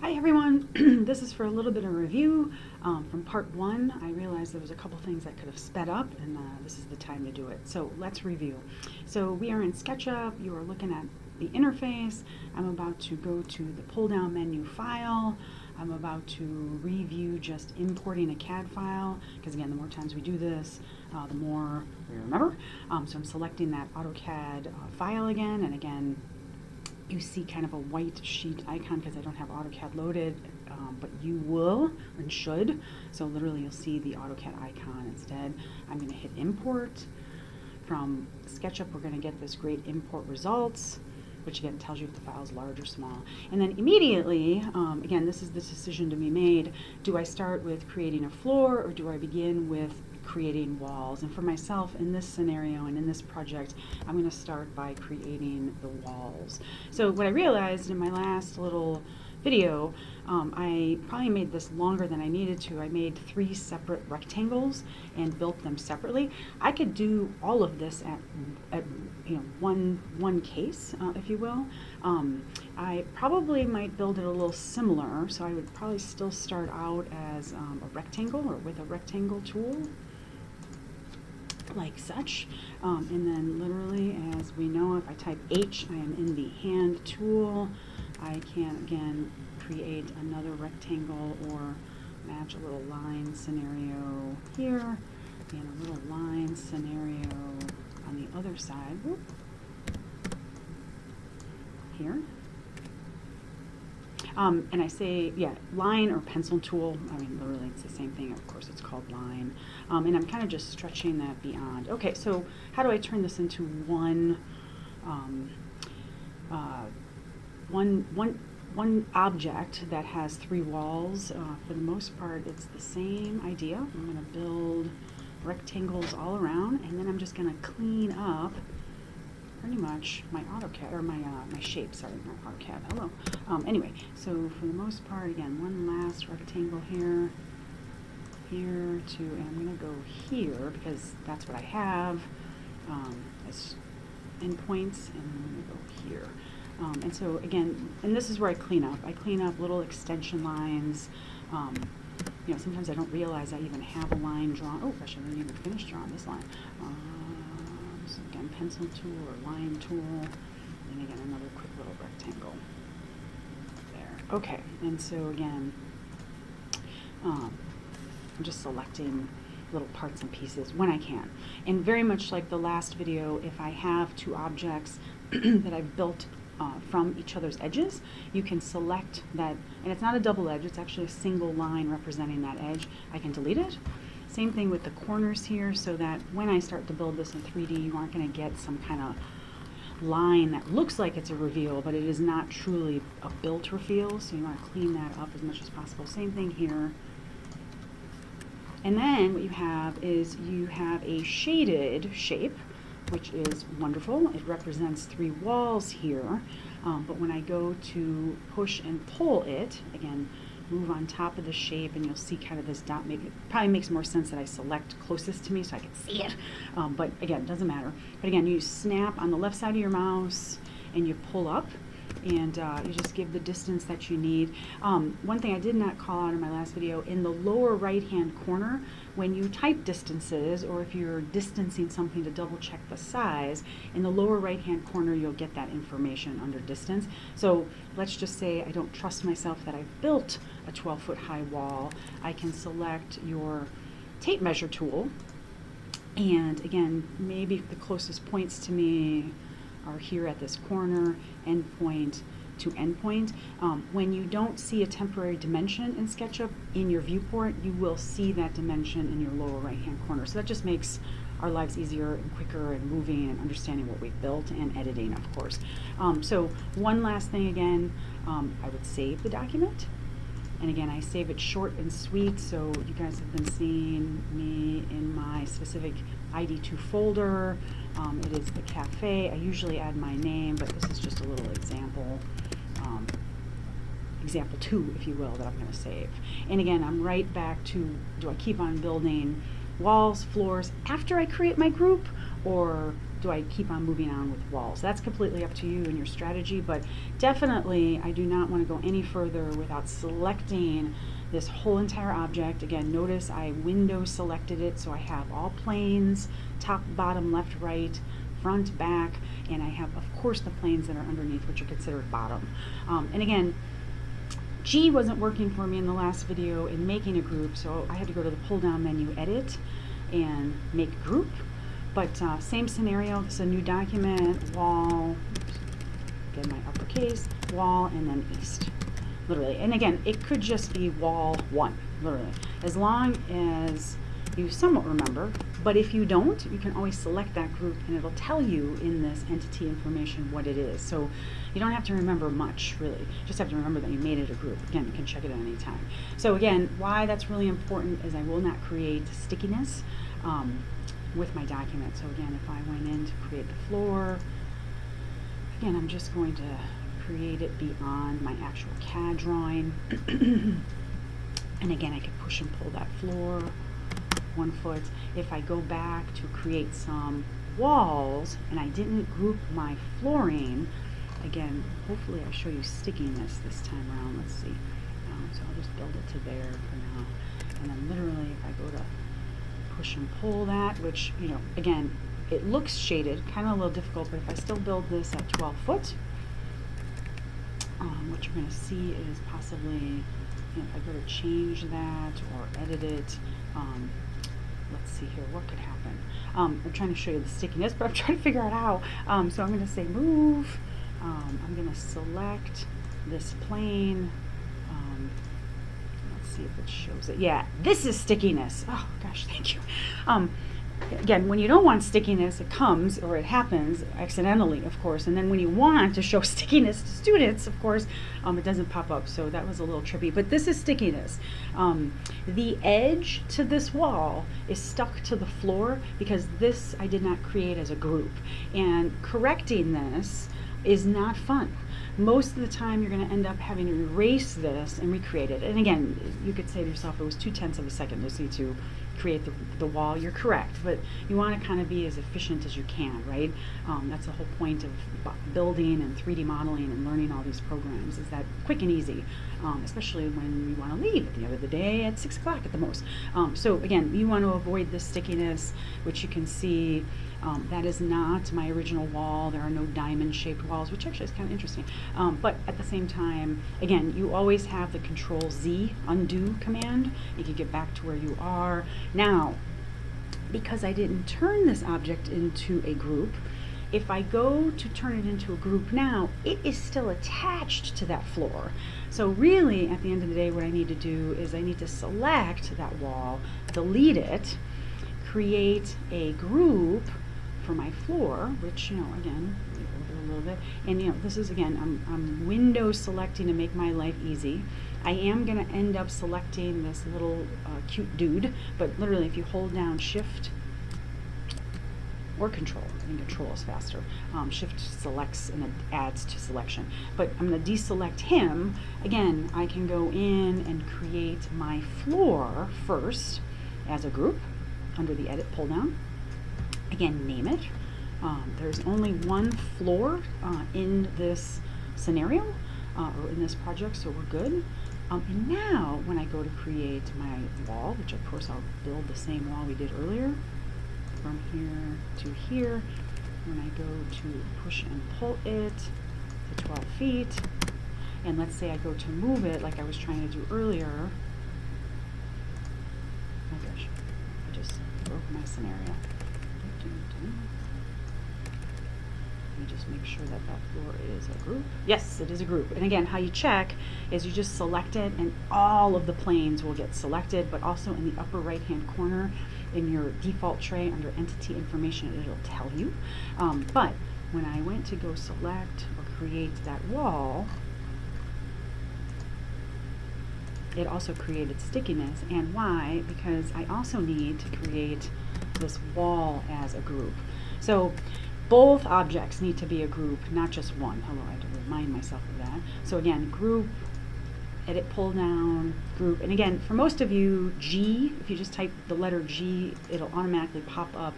Hi everyone, this is for a little bit of review from part one. I realized there was a couple things I could have sped up and this is the time to do it. So let's review. So we are in SketchUp, you are looking at the interface. I'm about to go to the pull down menu file. I'm about to review just importing a CAD file, because again, the more times we do this, the more we remember. So I'm selecting that AutoCAD file again, and again, you see kind of a white sheet icon because I don't have AutoCAD loaded, but you will and should. So literally you'll see the AutoCAD icon instead. I'm going to hit import. From SketchUp we're going to get this great import results, which again tells you if the file is large or small. And then immediately, again, this is the decision to be made. Do I start with creating a floor or do I begin with creating walls? And for myself in this scenario and in this project, I'm going to start by creating the walls. So what I realized in my last little video, I probably made this longer than I needed to. I made 3 separate rectangles and built them separately. I could do all of this at one case, if you will. I probably might build it a little similar, so I would probably still start out as a rectangle or with a rectangle tool, like such, and then literally, as we know, if I type H, I am in the hand tool. I can again create another rectangle or match a little line scenario here and a little line scenario on the other side. Whoop. Here. And I say, yeah, line or pencil tool. I mean, literally, it's the same thing. Of course, it's called line. And I'm kind of just stretching that beyond. Okay, so how do I turn this into one object that has 3 walls? For the most part, it's the same idea. I'm going to build rectangles all around, and then I'm just going to clean up pretty much my AutoCAD, or my shape, sorry, not AutoCAD, hello. Anyway, so for the most part, again, one last rectangle here, and I'm going to go here because that's what I have as endpoints, and I'm going to go here. And so again, and this is where I clean up. I clean up little extension lines. Sometimes I don't realize I even have a line drawn. Oh, gosh, I didn't even finish drawing this line. So again, pencil tool or line tool, and again, another quick little rectangle there. Okay, and so again, I'm just selecting little parts and pieces when I can. And very much like the last video, if I have 2 objects that I've built from each other's edges, you can select that, and it's not a double edge, it's actually a single line representing that edge. I can delete it. Same thing with the corners here, so that when I start to build this in 3D, you aren't going to get some kind of line that looks like it's a reveal, but it is not truly a built reveal, so you want to clean that up as much as possible. Same thing here. And then what you have is you have a shaded shape, which is wonderful. It represents 3 walls here, but when I go to push and pull it, again, move on top of the shape, and you'll see kind of this dot. It probably makes more sense that I select closest to me so I can see it, but again, it doesn't matter. But again, you snap on the left side of your mouse and you pull up, and you just give the distance that you need. One thing I did not call out in my last video, in the lower right hand corner, when you type distances, or if you're distancing something to double check the size, in the lower right hand corner you'll get that information under distance. So let's just say I don't trust myself that I've built a 12-foot high wall. I can select your tape measure tool, and again, maybe the closest points to me are here at this corner, endpoint to endpoint. When you don't see a temporary dimension in SketchUp in your viewport, you will see that dimension in your lower right hand corner. So that just makes our lives easier and quicker and moving and understanding what we've built and editing, of course. So one last thing again, I would save the document. And again, I save it short and sweet, so you guys have been seeing me in my specific ID2 folder. It is the cafe. I usually add my name, but this is just a little example, example 2, if you will, that I'm going to save. And again, I'm right back to, do I keep on building walls, floors after I create my group, or do I keep on moving on with walls? That's completely up to you and your strategy, but definitely I do not want to go any further without selecting this whole entire object. Again, notice I window selected it, so I have all planes, top, bottom, left, right, front, back, and I have, of course, the planes that are underneath, which are considered bottom. And again, G wasn't working for me in the last video in making a group, so I had to go to the pull-down menu, Edit, and Make Group. But same scenario, this is a new document, wall, oops, again my uppercase, wall, and then east, literally. And again, it could just be wall 1, literally, as long as you somewhat remember. But if you don't, you can always select that group and it'll tell you in this entity information what it is. So you don't have to remember much, really. You just have to remember that you made it a group. Again, you can check it at any time. So again, why that's really important is I will not create stickiness with my document. So again, if I went in to create the floor, again, I'm just going to create it beyond my actual CAD drawing. And again, I could push and pull that floor 1 foot. If I go back to create some walls and I didn't group my flooring, again, hopefully I show you stickiness this time around. Let's see. So I'll just build it to there for now. And then literally if I go to push and pull that, which, you know, again, it looks shaded, kind of a little difficult, but if I still build this at 12 foot, what you're going to see is possibly, you know, if I go to change that or edit it, let's see here, what could happen? I'm trying to show you the stickiness, but I'm trying to figure out how. So I'm going to say move. I'm going to select this plane. Let's see if it shows it. Yeah, this is stickiness. Oh gosh, thank you. Again, when you don't want stickiness, it comes, or it happens accidentally, of course, and then when you want to show stickiness to students, of course, it doesn't pop up, so that was a little trippy, but this is stickiness. The edge to this wall is stuck to the floor because this I did not create as a group, and correcting this is not fun. Most of the time you're going to end up having to erase this and recreate it. And again, you could say to yourself, it was 2/10 of a second to see to create the wall. You're correct, but you want to kind of be as efficient as you can, right? That's the whole point of building and 3D modeling and learning all these programs, is that quick and easy, especially when you want to leave at the end of the day at 6 o'clock at the most. So again, you want to avoid this stickiness, which you can see. That is not my original wall. There are no diamond-shaped walls, which actually is kind of interesting. But at the same time, again, you always have the Control-Z undo command. You can get back to where you are. Now, because I didn't turn this object into a group, if I go to turn it into a group now, it is still attached to that floor. So really, at the end of the day, what I need to do is I need to select that wall, delete it, create a group for my floor, which, you know, again, over a little bit, and you know, this is again, I'm window selecting to make my life easy. I am going to end up selecting this little cute dude, but literally if you hold down Shift or Control, I think Control is faster, Shift selects and it adds to selection, but I'm going to deselect him. Again, I can go in and create my floor first as a group under the Edit pull down. Again, name it. There's only one floor in this scenario or in this project, so we're good. And now when I go to create my wall, which of course I'll build the same wall we did earlier, from here to here, when I go to push and pull it to 12 feet, and let's say I go to move it like I was trying to do earlier. Oh my gosh, I just broke my scenario. Let me just make sure that that floor is a group. Yes, it is a group. And again, how you check is you just select it and all of the planes will get selected, but also in the upper right hand corner in your default tray under entity information, it'll tell you. But when I went to go select or create that wall, it also created stickiness. And why? Because I also need to create this wall as a group. So both objects need to be a group, not just one. Hello, I have to remind myself of that. So again, group, edit pull down, group. And again, for most of you, G, if you just type the letter G, it'll automatically pop up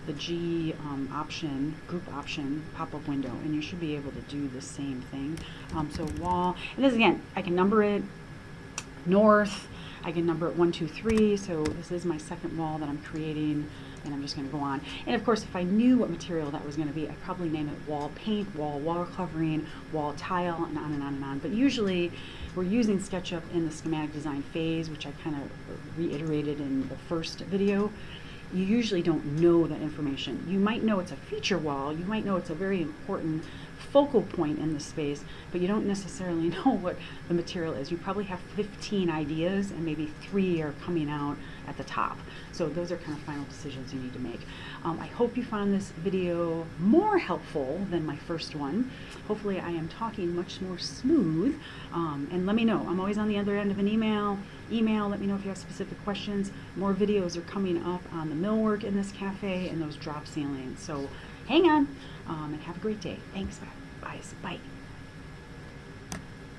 the G option, group option, pop-up window, and you should be able to do the same thing. So wall, and this again, I can number it north, I can number it 1, 2, 3, so this is my second wall that I'm creating, and I'm just going to go on. And of course, if I knew what material that was going to be, I'd probably name it wall paint, wall covering, wall tile, and on and on and on. But usually, we're using SketchUp in the schematic design phase, which I kind of reiterated in the first video. You usually don't know that information. You might know it's a feature wall, you might know it's a very important focal point in the space, but you don't necessarily know what the material is. You probably have 15 ideas and maybe 3 are coming out at the top. So those are kind of final decisions you need to make. I hope you found this video more helpful than my first one. Hopefully I am talking much more smooth, and let me know. I'm always on the other end of an email. Let me know if you have specific questions. More videos are coming up on the millwork in this cafe and those drop ceilings. So hang on, and have a great day. Thanks, guys. Bye.